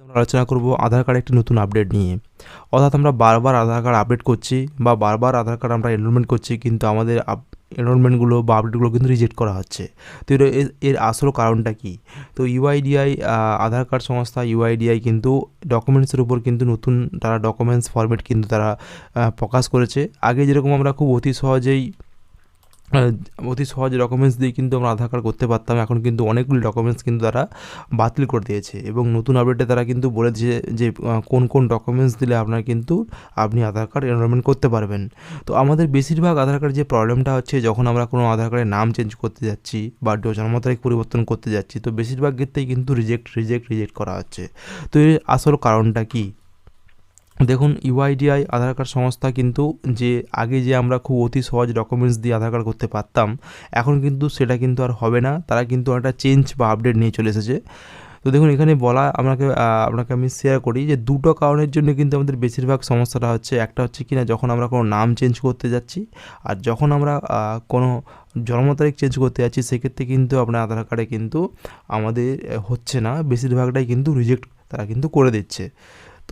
আমরা আলোচনা করব আধার কার্ডের একটি নতুন আপডেট নিয়ে। অর্থাৎ আমরা বারবার আধার কার্ড আপডেট করছি বা বারবার আধার কার্ড আমরা এনরোলমেন্ট করছি, কিন্তু আমাদের এনরোলমেন্টগুলো বা আপডেটগুলো কিন্তু রিজেক্ট করা হচ্ছে। তো এর আসল কারণটা কি? তো ইউআইডিআই আধার কার্ড সংস্থা ইউআইডিআই কিন্তু ডকুমেন্টসের উপর কিন্তু নতুন তারা ডকুমেন্টস ফরম্যাট কিন্তু তারা প্রকাশ করেছে। আগে যেরকম আমরা খুব অতি সহজ ডকুমেন্টস দিয়ে কিন্তু আমরা আধার কার্ড করতে পারতাম, এখন কিন্তু অনেকগুলি ডকুমেন্টস কিন্তু তারা বাতিল করে দিয়েছে এবং নতুন আপডেটে তারা কিন্তু বলে দিয়েছে যে কোন কোন ডকুমেন্টস দিলে আপনি আধার কার্ড এনরোলমেন্ট করতে পারবেন। তো আমাদের বেশিরভাগ আধার কার্ড যে প্রবলেমটা হচ্ছে, যখন আমরা কোনো আধার কার্ডের নাম চেঞ্জ করতে যাচ্ছি বা জন্ম তারিখ পরিবর্তন করতে যাচ্ছি, তো বেশিরভাগ ক্ষেত্রেই কিন্তু রিজেক্ট করা হচ্ছে। তো এর আসল কারণটা কী? দেখুন, ইউআইডিআই আধার কার্ড সংস্থা কিন্তু আগে আমরা খুব অতি সহজ ডকুমেন্টস দিয়ে আধার কার্ড করতে পারতাম, এখন কিন্তু সেটা কিন্তু আর হবে না। তারা কিন্তু একটা চেঞ্জ বা আপডেট নিয়ে চলে এসেছে। তো দেখুন, এখানে আপনাকে আমি শেয়ার করি যে দুটো কারণের জন্য কিন্তু আমাদের বেশিরভাগ সমস্যাটা হচ্ছে। একটা হচ্ছে কি না, যখন আমরা কোনো নাম চেঞ্জ করতে যাচ্ছি আর যখন আমরা কোনো জন্ম তারিখ চেঞ্জ করতে যাচ্ছি, সেক্ষেত্রে কিন্তু আপনার আধার কার্ডে কিন্তু আমাদের হচ্ছে না, বেশিরভাগটাই কিন্তু রিজেক্ট তারা কিন্তু করে দিচ্ছে।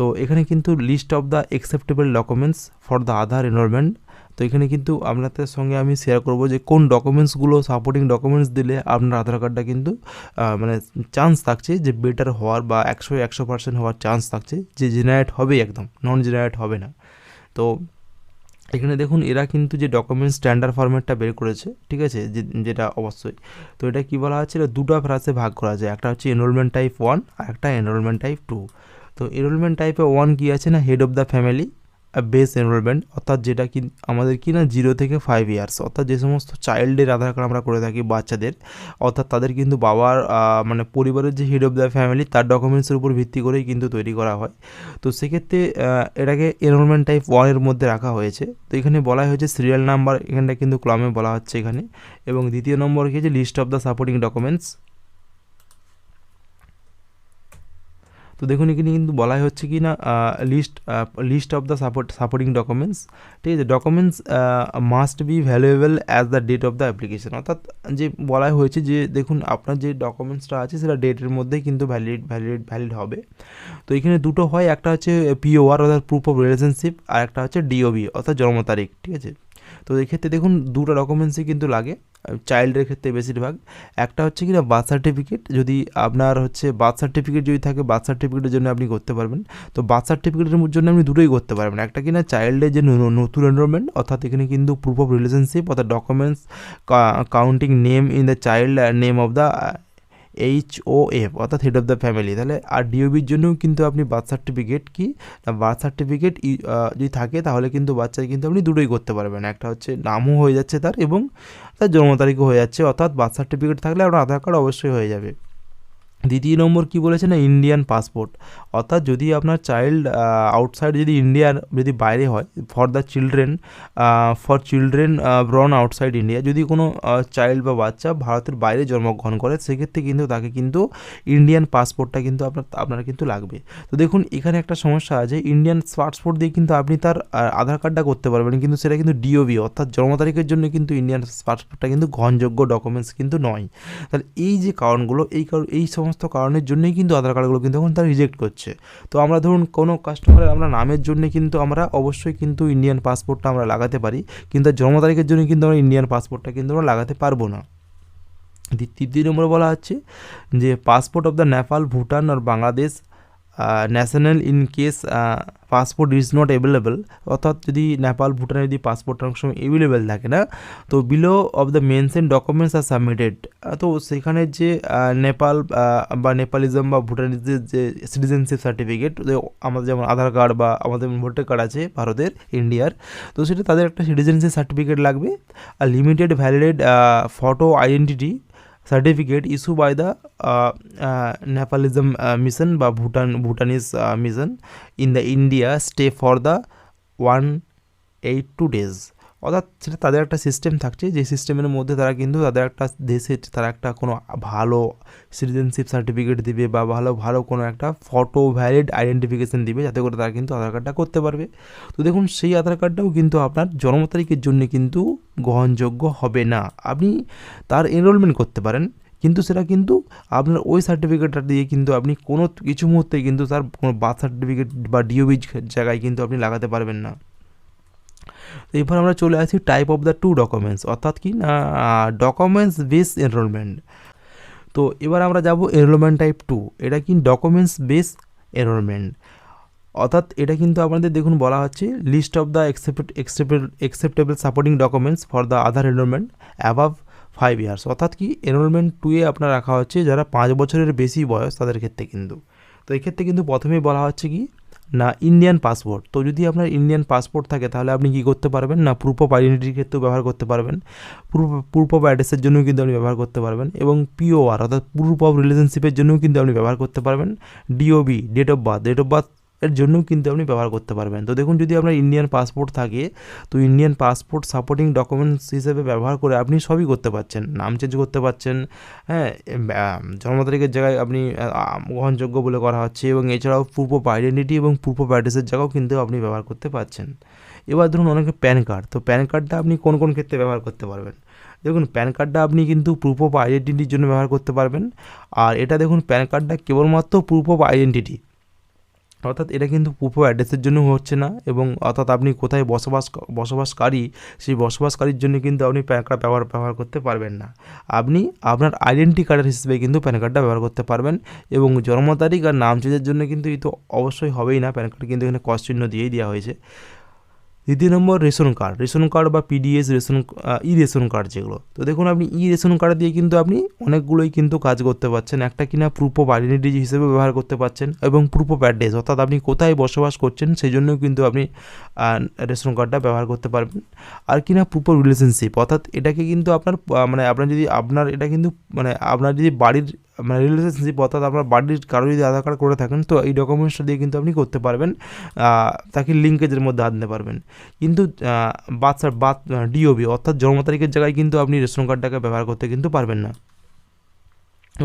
তো এখানে কিন্তু list of the acceptable documents for the Aadhaar enrolment. তো এখানে কিন্তু আপনাদের সঙ্গে আমি শেয়ার করব যে কোন ডকুমেন্টসগুলো সাপোর্টিং ডকুমেন্টস দিলে আপনার আধার কার্ডটা কিন্তু মানে চান্স থাকছে যে বেটার হওয়ার বা 100% হওয়ার চান্স থাকছে, যে জেনারেট হবে, একদম নন জেনারেট হবে না। তো এখানে দেখুন, এরা কিন্তু যে ডকুমেন্ট স্ট্যান্ডার্ড ফরম্যাটটা বের করেছে, ঠিক আছে, যেটা অবশ্যই। তো এটা কী বলা হচ্ছে, এটা দুটো ফ্রাসে ভাগ করা যায়। একটা হচ্ছে এনরোলমেন্ট টাইপ 1 আর একটা এনরোলমেন্ট টাইপ 2। তো এনরোলমেন্ট টাইপে 1 কী আছে না, head of the family base enrolment, অর্থাৎ যেটা কি আমাদের কি না 0 থেকে 5 ইয়ার্স, অর্থাৎ যে সমস্ত চাইল্ডের আধার কার্ড আমরা করে থাকি, বাচ্চাদের, অর্থাৎ তাদের কিন্তু বাবার মানে পরিবারের যে হেড অফ দ্য ফ্যামিলি তার ডকুমেন্টসের উপর ভিত্তি করেই কিন্তু তৈরি করা হয়। তো সেক্ষেত্রে এটাকে এনরোলমেন্ট টাইপ 1 এর মধ্যে রাখা হয়েছে। তো এখানে বলা হয়েছে সিরিয়াল নাম্বার, এখানটা কিন্তু ক্রমে বলা হচ্ছে এখানে। এবং দ্বিতীয় নম্বর কি আছে, list of the supporting documents. তো দেখুন, এখানে কিন্তু বলাই হচ্ছে কি না list of the supporting documents, ঠিক আছে। Documents must be valuable as the date of the application, অর্থাৎ যে বলা হয়েছে যে দেখুন, আপনার যে ডকুমেন্টসটা আছে সেটা ডেটের মধ্যেই কিন্তু ভ্যালিড হবে। তো এখানে দুটো হয়, একটা হচ্ছে পিওআর অর্থাৎ প্রুফ অফ রিলেশনশিপ, আর একটা হচ্ছে ডিওবি অর্থাৎ জন্ম তারিখ, ঠিক আছে। তো এক্ষেত্রে দেখুন, দুটো ডকুমেন্টসই কিন্তু লাগে চাইল্ডের ক্ষেত্রে বেশিরভাগ। একটা হচ্ছে কি না বার্থ সার্টিফিকেট, যদি আপনার হচ্ছে বার্থ সার্টিফিকেট যদি থাকে, বার্থ সার্টিফিকেটের জন্য আপনি করতে পারবেন। তো বার্থ সার্টিফিকেটের জন্য আপনি দুটোই করতে পারবেন। একটা কি না চাইল্ডের যে নতুন এনরোলমেন্ট, অর্থাৎ এখানে কিন্তু প্রুফ অফ রিলেশনশিপ অর্থাৎ documents counting name in the child name of the HOF অর্থাৎ হেড অফ দ্য ফ্যামিলি। তাহলে আর ডিওবির জন্যও কিন্তু আপনি বার্থ সার্টিফিকেট যদি থাকে, তাহলে কিন্তু বাচ্চার কিন্তু আপনি দুটোই করতে পারবেন। একটা হচ্ছে নামও হয়ে যাচ্ছে তার এবং তার জন্ম তারিখও হয়ে যাচ্ছে, অর্থাৎ বার্থ সার্টিফিকেট থাকলে আপনার আধার কার্ড অবশ্যই হয়ে যাবে। দ্বিতীয় নম্বর কি বলেছে না, ইন্ডিয়ান পাসপোর্ট, অর্থাৎ যদি আপনার চাইল্ড আউটসাইড যদি ইন্ডিয়ার যদি বাইরে হয়, ফর চিলড্রেন ব্রন আউটসাইড ইন্ডিয়া, যদি কোনো চাইল্ড বা বাচ্চা ভারতের বাইরে জন্মগ্রহণ করে, সেক্ষেত্রে কিন্তু তাকে কিন্তু ইন্ডিয়ান পাসপোর্টটা কিন্তু আপনার কিন্তু লাগবে। তো দেখুন, এখানে একটা সমস্যা আছে, ইন্ডিয়ান পাসপোর্ট দিয়ে কিন্তু আপনি তার আধার কার্ডটা করতে পারবেন, কিন্তু সেটা কিন্তু ডিওবি অর্থাৎ জন্ম তারিখের জন্য কিন্তু ইন্ডিয়ান পাসপোর্টটা কিন্তু গ্রহণযোগ্য ডকুমেন্টস কিন্তু নয়। তাহলে এই যে কারণগুলো, এই সমস্ত কারণের জন্যই কিন্তু আধার কার্ডগুলো কিন্তু এখন তারা রিজেক্ট করছে। তো আমরা ধরুন কোনো কাস্টমারের আমরা নামের জন্য কিন্তু আমরা অবশ্যই কিন্তু ইন্ডিয়ান পাসপোর্টটা আমরা লাগাতে পারি, কিন্তু জন্ম তারিখের জন্য কিন্তু আমরা ইন্ডিয়ান পাসপোর্টটা কিন্তু আমরা লাগাতে পারবো না। তৃতীয় নম্বরে বলা হচ্ছে যে passport of the Nepal, Bhutan আর Bangladesh national in case passport is not available, অর্থাৎ যদি নেপাল ভুটানে যদি পাসপোর্ট অনেক সময় অ্যাভেলেবেল থাকে না, তো below of the mention documents are submitted, তো সেখানে যে নেপাল বা নেপালিজম বা ভুটানিজদের যে সিটিজেনশিপ সার্টিফিকেট, আমাদের যেমন আধার কার্ড বা আমাদের ভোটার কার্ড আছে ভারতের, ইন্ডিয়ার, তো সেটা তাদের একটা সিটিজেনশিপ সার্টিফিকেট লাগবে। আর limited valid photo identity certificate issue by the Nepalese mission বা Bhutanese mission in the India stay for the 182 days, অর্থাৎ সেটা তাদের একটা সিস্টেম থাকছে, যে সিস্টেমের মধ্যে তারা কিন্তু তাদের একটা দেশের তারা একটা কোনো ভালো সিটিজেনশিপ সার্টিফিকেট দিবে বা ভালো কোনো একটা ফটো ভ্যালিড আইডেন্টিফিকেশান দিবে, যাতে করে তারা কিন্তু আধার কার্ডটা করতে পারবে। তো দেখুন, সেই আধার কার্ডটাও কিন্তু আপনার জন্ম তারিখের জন্য কিন্তু গ্রহণযোগ্য হবে না। আপনি তার এনরোলমেন্ট করতে পারেন, কিন্তু সেটা কিন্তু আপনার ওই সার্টিফিকেটটা দিয়ে কিন্তু আপনি কোনো কিছু মুহূর্তে কিন্তু তার কোনো বার্থ সার্টিফিকেট বা ডিওবি জায়গায় কিন্তু আপনি লাগাতে পারবেন না। তো এবার আমরা চলে আসি type of the two documents, অর্থাৎ কি না ডকুমেন্টস বেস এনরোলমেন্ট। তো এবার আমরা যাব এনরোলমেন্ট টাইপ 2, এটা কি ডকুমেন্টস বেস এনরোলমেন্ট, অর্থাৎ এটা কিন্তু আপনাদের দেখুন বলা হচ্ছে list of the acceptable supporting documents for the Aadhaar enrolment above 5 years, অর্থাৎ কি এনরোলমেন্ট 2-এ আপনার রাখা হচ্ছে যারা 5 বছরের বেশি বয়স তাদের ক্ষেত্রে কিন্তু। তো এক্ষেত্রে কিন্তু প্রথমেই বলা হচ্ছে কি না ইন্ডিয়ান পাসপোর্ট। তো যদি আপনার ইন্ডিয়ান পাসপোর্ট থাকে তাহলে আপনি কী করতে পারবেন না প্রুফ অফ আইডেন্টিটির ক্ষেত্রেও ব্যবহার করতে পারবেন, প্রুফ অফ অ্যাড্রেসের জন্যও কিন্তু আপনি ব্যবহার করতে পারবেন, এবং পিওআর অর্থাৎ প্রুফ অফ রিলেশনশিপের জন্যও কিন্তু আপনি ব্যবহার করতে পারবেন, ডিওবি ডেট অফ বার্থ এর জন্যও কিন্তু আপনি ব্যবহার করতে পারবেন। তো দেখুন যদি আপনার ইন্ডিয়ান পাসপোর্ট থাকে তো ইন্ডিয়ান পাসপোর্ট সাপোর্টিং ডকুমেন্টস হিসেবে ব্যবহার করে আপনি সবই করতে পারছেন, নাম চেঞ্জ করতে পারছেন, হ্যাঁ, জন্ম তারিখের জায়গায় আপনি গ্রহণযোগ্য বলে করা হচ্ছে, এবং এছাড়াও প্রুফ অফ আইডেন্টিটি এবং প্রুফ অফ অ্যাড্রেসের জায়গাও কিন্তু আপনি ব্যবহার করতে পারছেন। এবার ধরুন অনেকে প্যান কার্ড, তো প্যান কার্ডটা আপনি কোন কোন ক্ষেত্রে ব্যবহার করতে পারবেন? দেখুন প্যান কার্ডটা আপনি কিন্তু প্রুফ অফ আইডেন্টিটির জন্য ব্যবহার করতে পারবেন, আর এটা দেখুন প্যান কার্ডটা কেবলমাত্র প্রুফ অফ আইডেন্টিটি, অর্থাৎ এটা কিন্তু প্রুফ অফ অ্যাড্রেসের জন্য হচ্ছে না, এবং অর্থাৎ আপনি কোথায় বসবাসকারী সেই বসবাসকারীর জন্য কিন্তু আপনি প্যান কার্ড ব্যবহার করতে পারবেন না। আপনি আপনার আইডেন্টি কার্ডের হিসেবে কিন্তু প্যান কার্ডটা ব্যবহার করতে পারবেন, এবং জন্ম তারিখ আর নাম চেঞ্জের জন্য কিন্তু এই তো অবশ্যই হবেই না, প্যান কার্ড কিন্তু এখানে ক্রস চিহ্ন দিয়েই দেওয়া হয়েছে। দ্বিতীয় নম্বর রেশন কার্ড বা পিডিএস রেশন কার্ড যেগুলো। তো দেখুন আপনি রেশন কার্ড দিয়ে কিন্তু আপনি অনেকগুলোই কিন্তু কাজ করতে পারছেন, একটা কিনা প্রুফ অফ আইডেন্টিটি হিসেবে ব্যবহার করতে পারছেন, এবং প্রুফ অফ অ্যাড্রেস অর্থাৎ আপনি কোথায় বসবাস করছেন সেই জন্যও কিন্তু আপনি রেশন কার্ডটা ব্যবহার করতে পারবেন, আর কিনা প্রুফ অফ রিলেশনশিপ, অর্থাৎ এটাকে কিন্তু আপনার আপনার এটা কিন্তু আপনার যদি বাড়ির রিলেশনশিপ, অর্থাৎ আপনার বাড়ির কারো যদি আধার কার্ড করে থাকেন তো এই ডকুমেন্টসটা দিয়ে কিন্তু আপনি করতে পারবেন, তাকে লিঙ্কেজের মধ্যে আনতে পারবেন। কিন্তু ডিওবি অর্থাৎ জন্ম তারিখের জায়গায় কিন্তু আপনি রেশন কার্ডটাকে ব্যবহার করতে কিন্তু পারবেন না।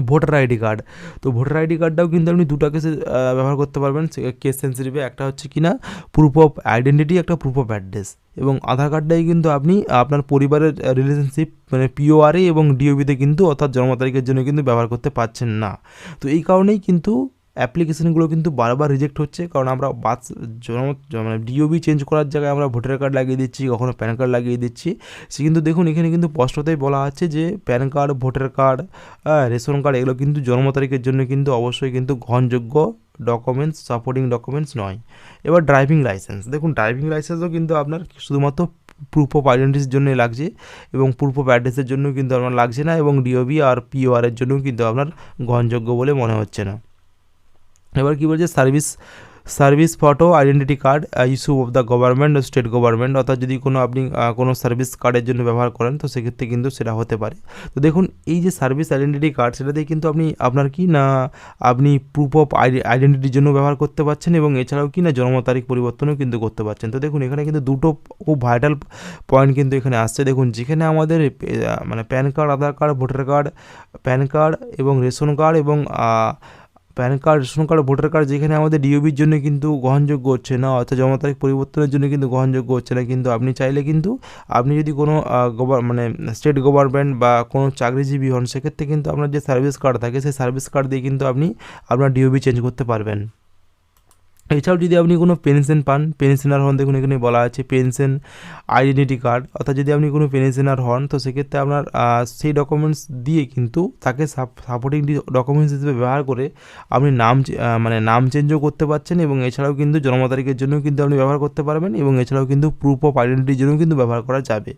ভোটার আইডি কার্ড, তো ভোটার আইডি কার্ডটাও কিন্তু আপনি দুটো কেসে ব্যবহার করতে পারবেন, কেস সেন্সিটিভে, একটা হচ্ছে কিনা প্রুফ অফ আইডেন্টিটি, একটা প্রুফ অফ অ্যাড্রেস, এবং আধার কার্ডটাই কিন্তু আপনি আপনার পরিবারের রিলেশনশিপ পিওআরএ এবং ডিওবিতে কিন্তু অর্থাৎ জন্ম তারিখের জন্য কিন্তু ব্যবহার করতে পারছেন না। তো এই কারণেই কিন্তু অ্যাপ্লিকেশনগুলো কিন্তু বারবার রিজেক্ট হচ্ছে, কারণ আমরা ডিওবি চেঞ্জ করার জায়গায় আমরা ভোটার কার্ড লাগিয়ে দিচ্ছি, কখনো প্যান কার্ড লাগিয়ে দিচ্ছি। সে কিন্তু দেখুন এখানে কিন্তু স্পষ্টতই বলা আছে যে pan card, voter card, ration card এগুলো কিন্তু জন্ম তারিখের জন্য কিন্তু অবশ্যই কিন্তু গ্রহণযোগ্য ডকুমেন্টস, সাপোর্টিং ডকুমেন্টস নয়। এবার ড্রাইভিং লাইসেন্স, দেখুন ড্রাইভিং লাইসেন্সও কিন্তু আপনার শুধুমাত্র প্রুফ অফ আইডেন্টিটির জন্যই লাগছে, এবং প্রুফ অফ অ্যাড্রেসের জন্য কিন্তু আপনার লাগছে না, এবং ডিওবি আর পিওআরের জন্যও কিন্তু আপনার গ্রহণযোগ্য বলে মনে হচ্ছে না। এবার কী বলছে service photo identity card issue of the government ও স্টেট গভর্নমেন্ট, অর্থাৎ যদি আপনি কোনো সার্ভিস কার্ডের জন্য ব্যবহার করেন তো সেক্ষেত্রে কিন্তু সেটা হতে পারে। তো দেখুন এই যে সার্ভিস আইডেন্টিটি কার্ড সেটা দিয়ে কিন্তু আপনি প্রুফ অফ আইডেন্টিটির জন্য ব্যবহার করতে পারছেন, এবং এছাড়াও কি না জন্ম তারিখ পরিবর্তনও কিন্তু করতে পারছেন। তো দেখুন এখানে কিন্তু দুটো খুব ভাইটাল পয়েন্ট কিন্তু এখানে আসছে। দেখুন যেখানে আমাদের PAN card, Aadhaar card, voter card, PAN card এবং রেশন কার্ড এবং PAN card, ration card, voter card যেখানে আমাদের ডিওবির জন্য কিন্তু গ্রহণযোগ্য হচ্ছে না, অর্থাৎ জন্ম তারিখ পরিবর্তনের জন্য কিন্তু গ্রহণযোগ্য হচ্ছে না, কিন্তু আপনি চাইলে কিন্তু আপনি যদি কোনো স্টেট গভর্নমেন্ট বা কোনো চাকরিজীবী হন সেক্ষেত্রে কিন্তু আপনার যে সার্ভিস কার্ড থাকে সেই সার্ভিস কার্ড দিয়ে কিন্তু আপনি আপনার ডিওবি চেঞ্জ করতে পারবেন। এছাড়াও যদি আপনি কোনো পেনশন পান, পেনশনার হন, দেখুন এখানে বলা আছে পেনশন আইডেন্টিটি কার্ড, অর্থাৎ যদি আপনি কোনো পেনশনার হন তো সেক্ষেত্রে আপনার সেই ডকুমেন্টস দিয়ে কিন্তু তাকে সাপোর্টিং ডকুমেন্টস হিসেবে ব্যবহার করে আপনি নাম চেঞ্জও করতে পারছেন, এবং এছাড়াও কিন্তু জন্ম তারিখের জন্যও কিন্তু আপনি ব্যবহার করতে পারবেন, এবং এছাড়াও কিন্তু প্রুফ অফ আইডেন্টিটির জন্যও কিন্তু ব্যবহার করা যাবে।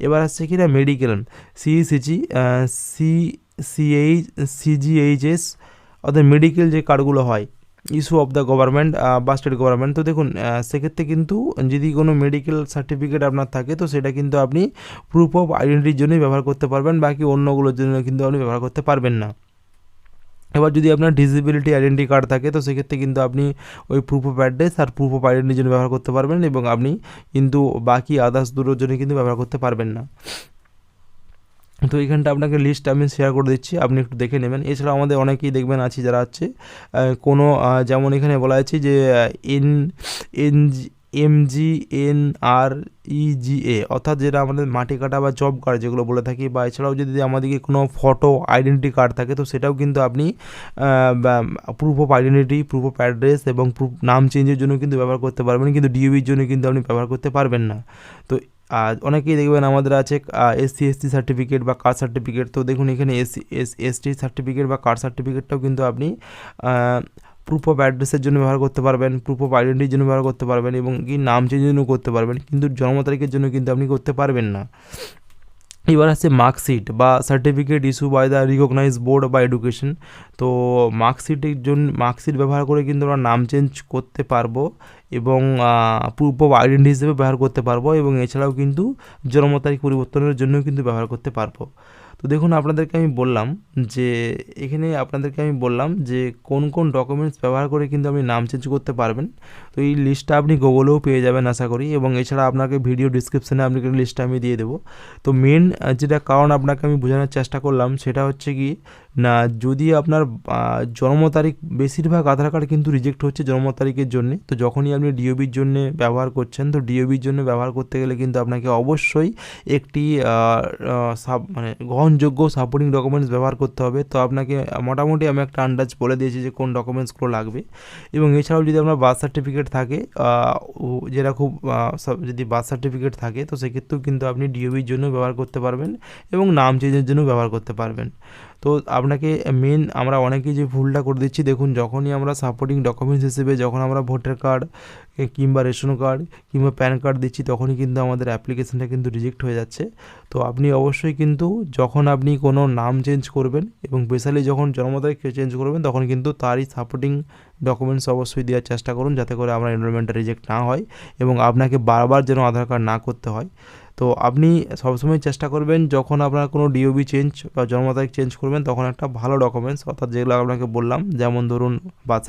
এবার আসছে কি না মেডিকেল, সিজিএইচএস, অর্থাৎ মেডিকেল যে কার্ডগুলো হয় ইস্যু অফ দ্য গভর্নমেন্ট বা স্টেট গভর্নমেন্ট। তো দেখুন সেক্ষেত্রে কিন্তু যদি কোনো মেডিকেল সার্টিফিকেট আপনার থাকে তো সেটা কিন্তু আপনি প্রুফ অফ আইডেন্টিটির জন্যই ব্যবহার করতে পারবেন, বাকি অন্যগুলোর জন্য কিন্তু আপনি ব্যবহার করতে পারবেন না। এবার যদি আপনার ডিসেবিলিটি আইডেন্টি কার্ড থাকে তো সেক্ষেত্রে কিন্তু আপনি ওই প্রুফ অফ অ্যাড্রেস আর প্রুফ অফ আইডেন্টিটির জন্য ব্যবহার করতে পারবেন, এবং আপনি কিন্তু বাকি আদার্স দুটোর জন্য কিন্তু ব্যবহার করতে পারবেন না। তো এইখানটা আপনাকে লিস্ট আমি শেয়ার করে দিচ্ছি, আপনি একটু দেখে নেবেন। এছাড়া আমাদের অনেকেই দেখবেন যারা কোনো যেমন এখানে বলা আছে যে MGNREGA, অর্থাৎ যেটা আমাদের মাটি কাটা বা জব কার্ড যেগুলো বলে থাকি, বা এছাড়াও যদি আমাদেরকে কোনো ফটো আইডেন্টি কার্ড থাকে তো সেটাও কিন্তু আপনি proof of identity, proof of address এবং নাম চেঞ্জের জন্য কিন্তু ব্যবহার করতে পারবেন, কিন্তু ডিওবির জন্য কিন্তু আপনি ব্যবহার করতে পারবেন না। তো অনেকেই দেখবেন আমাদের আছে SC/ST সার্টিফিকেট বা কাস্ট সার্টিফিকেট। তো দেখুন এখানে SC/ST সার্টিফিকেট বা কাস্ট সার্টিফিকেটটাও কিন্তু আপনি প্রুফ অফ অ্যাড্রেসের জন্য ব্যবহার করতে পারবেন, প্রুফ অফ আইডেন্টিটির জন্য ব্যবহার করতে পারবেন, এবং কি নাম চেঞ্জের জন্য করতে পারবেন, কিন্তু জন্ম তারিখের জন্য কিন্তু আপনি করতে পারবেন না। এবার আছে মার্কশিট বা certificate issue by the recognise board বা এডুকেশন। তো মার্কশিট ব্যবহার করে কিন্তু আমরা নাম চেঞ্জ করতে পারবো এবং প্রুফ অফ আইডেন্টি হিসেবে ব্যবহার করতে পারবো, এবং এছাড়াও কিন্তু জন্ম তারিখ পরিবর্তনের জন্য কিন্তু ব্যবহার করতে পারবো। তো দেখুন আপনাদেরকে আমি বললাম যে কোন কোন ডকুমেন্টস ব্যবহার করে কিন্তু আপনি নাম চেঞ্জ করতে পারবেন। তো এই লিস্টটা আপনি গুগলেও পেয়ে যাবেন আশা করি, এবং এছাড়া আপনাকে ভিডিও ডিসক্রিপশানে আপনাকে লিস্টটা আমি দিয়ে দেবো। তো মেন যেটা কারণ আপনাকে আমি বোঝানোর চেষ্টা করলাম সেটা হচ্ছে কি না, যদি আপনার জন্ম তারিখ, বেশিরভাগ আধার কার্ড কিন্তু রিজেক্ট হচ্ছে জন্ম তারিখের জন্যে। তো যখনই আপনি ডিওবির জন্য ব্যবহার করছেন, তো ডিওবির জন্য ব্যবহার করতে গেলে কিন্তু আপনাকে অবশ্যই একটি গ্রহণযোগ্য সাপোর্টিং ডকুমেন্টস ব্যবহার করতে হবে। তো আপনাকে মোটামুটি আমি একটা আন্দাজ বলে দিয়েছি যে কোন ডকুমেন্টসগুলো লাগবে, এবং এছাড়াও যদি আপনার বার্থ সার্টিফিকেট থাকে, যেটা খুব যদি বার্থ সার্টিফিকেট থাকে তো সেক্ষেত্রেও কিন্তু আপনি ডিওবির জন্য ব্যবহার করতে পারবেন এবং নাম চেঞ্জের জন্য ব্যবহার করতে পারবেন। তো আপনাকে আমরা অনেকেই যে ভুলটা করে দিচ্ছি, দেখুন যখনই আমরা সাপোর্টিং ডকুমেন্টস হিসেবে যখন আমরা ভোটার কার্ড কিংবা রেশন কার্ড কিংবা প্যান কার্ড দিচ্ছি, তখনই কিন্তু আমাদের অ্যাপ্লিকেশানটা কিন্তু রিজেক্ট হয়ে যাচ্ছে। তো আপনি অবশ্যই কিন্তু যখন আপনি কোনো নাম চেঞ্জ করবেন এবং স্পেশালি যখন জন্ম তারিখ চেঞ্জ করবেন, তখন কিন্তু তারই সাপোর্টিং ডকুমেন্টস অবশ্যই দেওয়ার চেষ্টা করুন, যাতে করে আপনার এনরোলমেন্টটা রিজেক্ট না হয় এবং আপনাকে বারবার যেন আধার কার্ড না করতে হয়। তো আপনি সবসময় চেষ্টা করবেন যখন আপনার কোনো ডিওবি চেঞ্জ বা জন্ম তারিখ চেঞ্জ করবেন, তখন একটা ভালো ডকুমেন্টস, অর্থাৎ যেগুলো আপনাকে বললাম, যেমন ধরুন বার্থ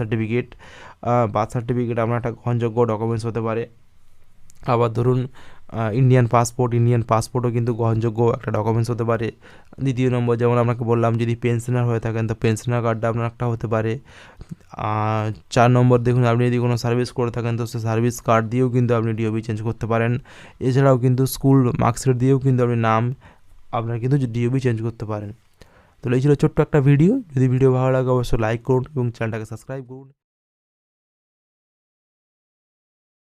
সার্টিফিকেট আপনার একটা গ্রহণযোগ্য ডকুমেন্টস হতে পারে। আবার ধরুন ইন্ডিয়ান পাসপোর্টও কিন্তু গ্রহণযোগ্য একটা ডকুমেন্টস হতে পারে। দ্বিতীয় নম্বর, যেমন আপনাকে বললাম, যদি পেনশনার হয়ে থাকেন তো পেনশনার কার্ডটা আপনার একটা হতে পারে। 4 নম্বর, দেখুন আপনি যদি কোনো সার্ভিস করে থাকেন তো সেই সার্ভিস কার্ড দিয়েও কিন্তু আপনি ডিওবি চেঞ্জ করতে পারেন। এছাড়াও কিন্তু স্কুল মার্কশিট দিয়েও কিন্তু আপনি আপনার কিন্তু ডিওবি চেঞ্জ করতে পারেন। তো এই ছিল ছোট্ট একটা ভিডিও। যদি ভিডিও ভালো লাগে অবশ্যই লাইক করুন এবং চ্যানেলটাকে সাবস্ক্রাইব করুন।